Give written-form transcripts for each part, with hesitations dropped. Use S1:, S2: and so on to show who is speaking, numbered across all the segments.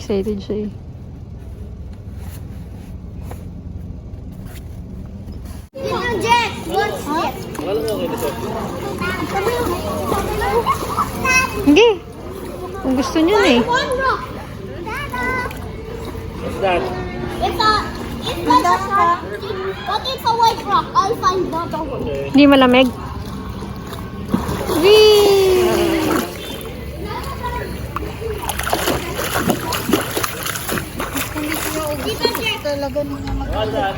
S1: excited siya eh. Hindi. Kung gusto niyo na eh.
S2: What's that? It's like a rock. But it's a white rock. I'll find the other one.
S1: Hindi malamig. Whee!
S2: Talaga nung
S3: What's that?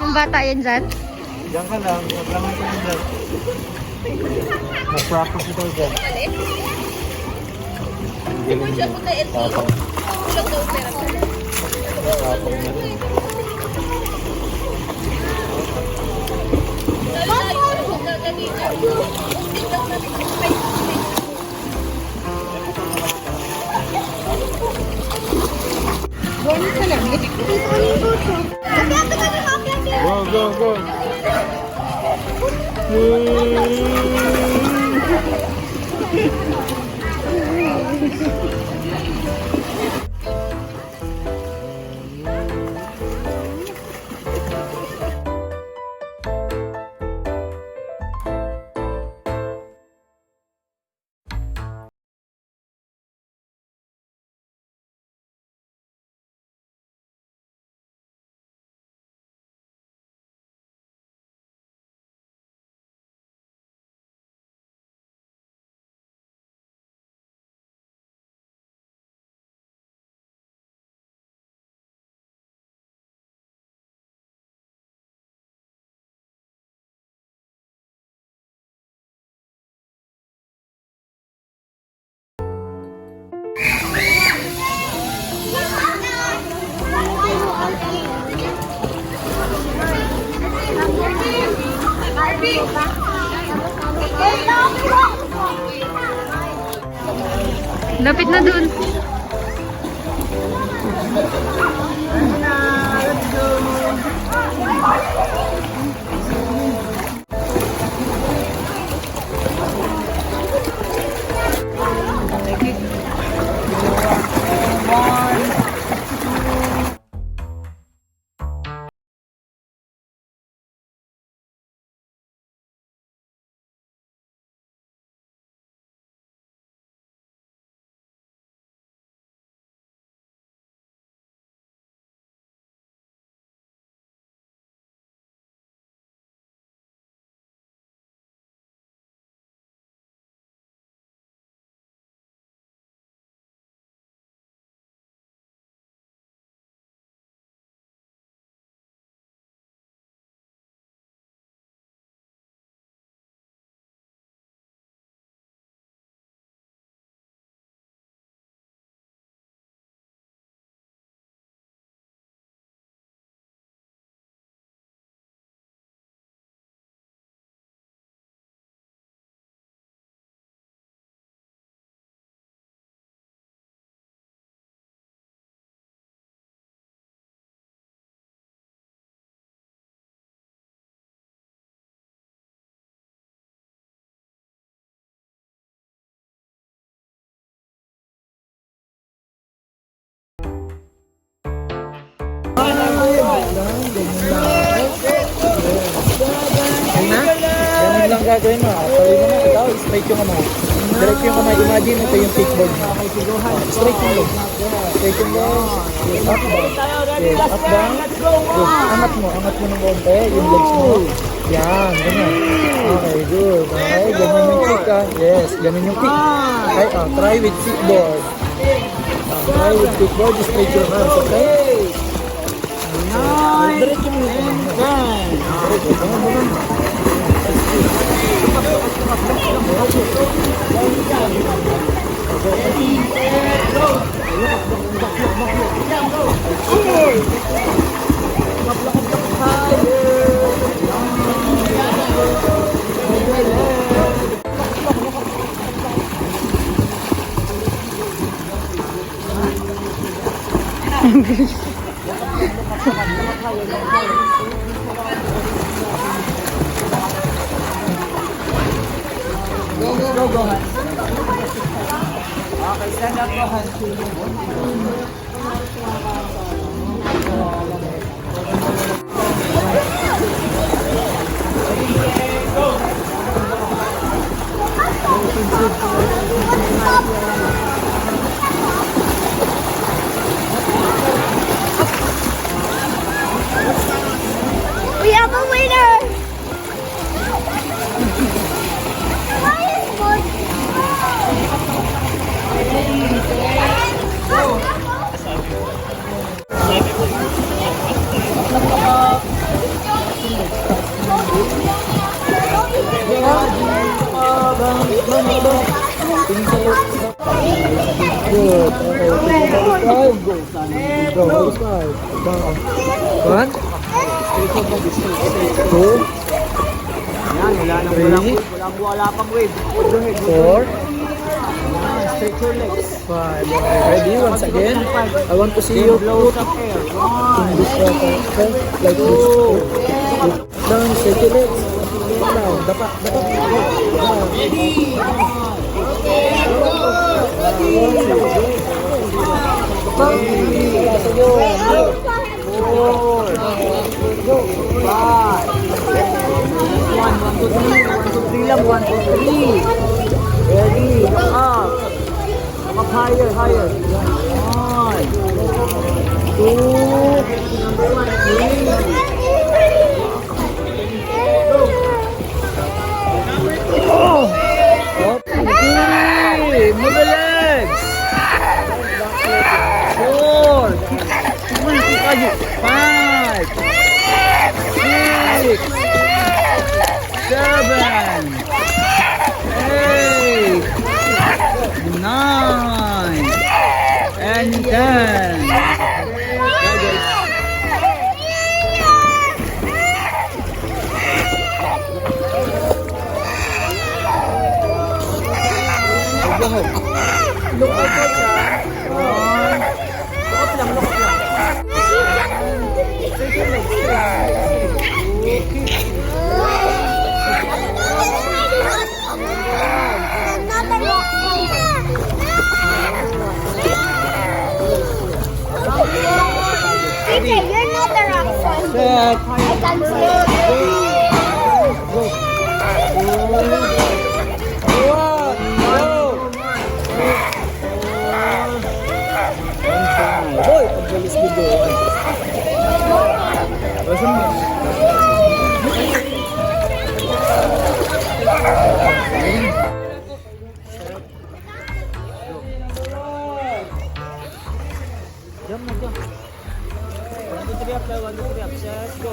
S1: Pambata yan dyan.
S3: Diyan ka lang, huwag lang ito dyan. Mag-practice ito dyan. Tapang. Tapang na rin. Go, go, go.
S1: Lapit na dun. Ganun lang gagawin mo. Actually mo na, ikaw, straight yung kamay. Direct yung kamay. Imagine ito yung kickboard mo. Straight yung leg. Straight yung leg. Yes, up down. Yes, up down. Good. Angat mo ng konti. Yung legs mo. Yan, ganyan. Okay, good. Okay, ganyan yung kick ha. Yes, ganyan yung kick. Okay, try with kickboard. Try with kickboard, straight your hands, okay? Diretso mo yung diretso. Ganyan. Go, Gohan. Okay, stand up, Gohan.
S2: We have a winner! Why is good?
S1: Good. Okay. Go. One. Two.
S4: Yan, wala pang wave.
S1: Four.
S4: Stretch your legs.
S1: Five. Ready? Once again. I want to see you
S4: Blow
S1: put
S4: some air.
S1: in this water. Okay? Like this. Down. Stretch your legs. Down. Dapat. Down.
S4: One, two, three. Ready, up. Up higher. One, two, three.
S1: Okay. Move the legs. Four. Come on, keep 5, 6, 7, 8, 9, and 10. Go ahead.
S4: Look up lang. Look up lang. Stretch your legs.
S2: DJ, you're not the rock one.
S1: Set.
S2: I can see it.
S1: Boy, ang bilis dito.
S4: Jump na, jump. 1, 2, 3 up lang. 1, 2, 3 up. Set, go.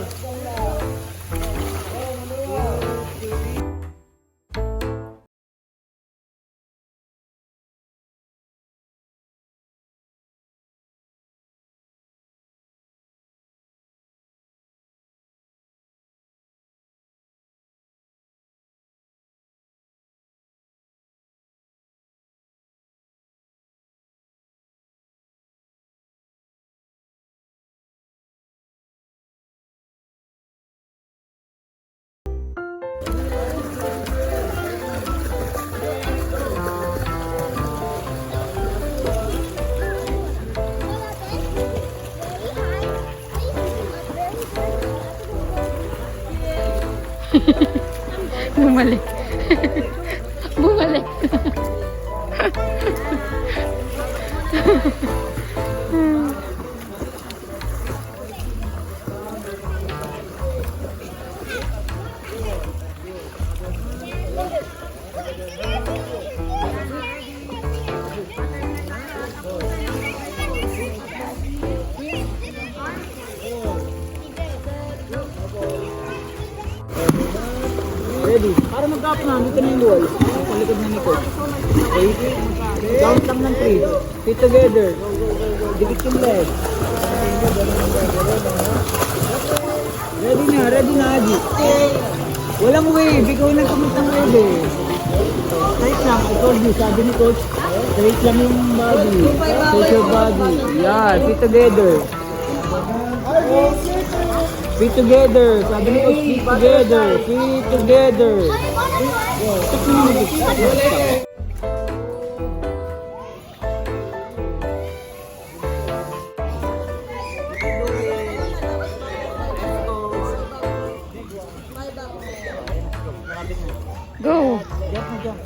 S5: Bumalik. Bumalik.
S4: Ready? Para mag-up na, dito na yung wall. Sa likod na ni Coach. Okay? Count lang ng 3. Fit together. Dikit yung leg. Ready na, Aji. Walang wave, ikaw na kumit ng wave eh. Straight lang, I told you, sabi ni Coach. Straight lang yung body. Straight your body. Yeah, fit together. Feet together. Sabi ni Coach, feet together. Feet together.
S5: Go.
S4: Jump na, jump.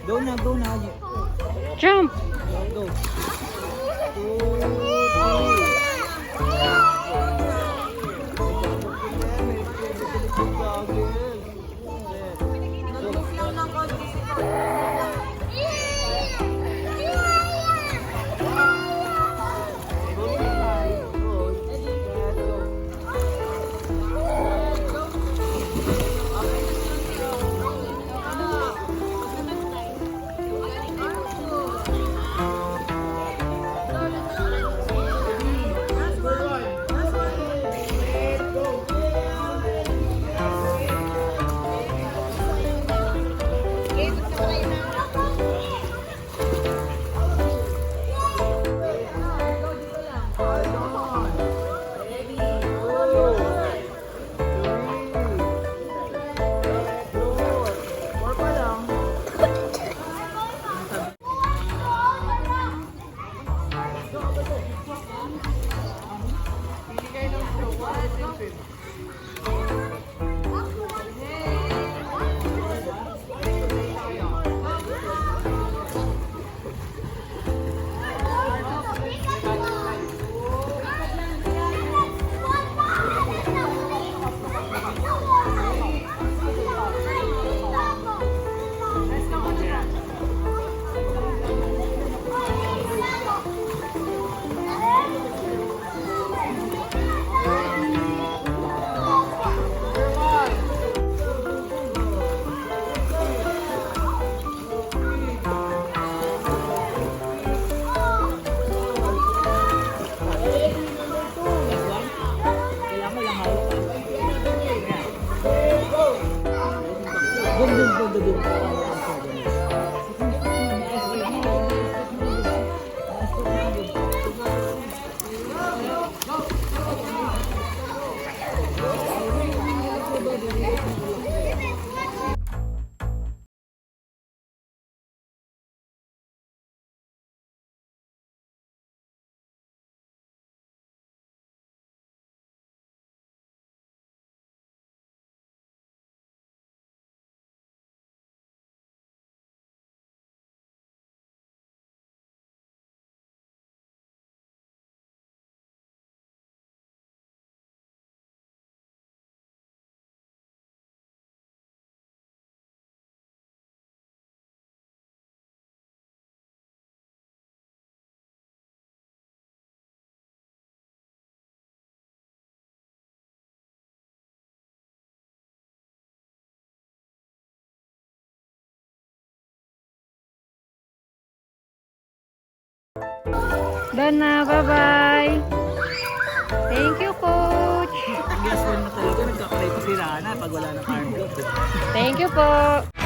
S4: Go na, go na.
S5: Jump.
S4: Go.
S5: Done na. Bye-bye. Thank you, Coach.
S4: Yes, one na talaga. Nagkakaray ko si Rana pag wala na cardio.
S5: Thank you po.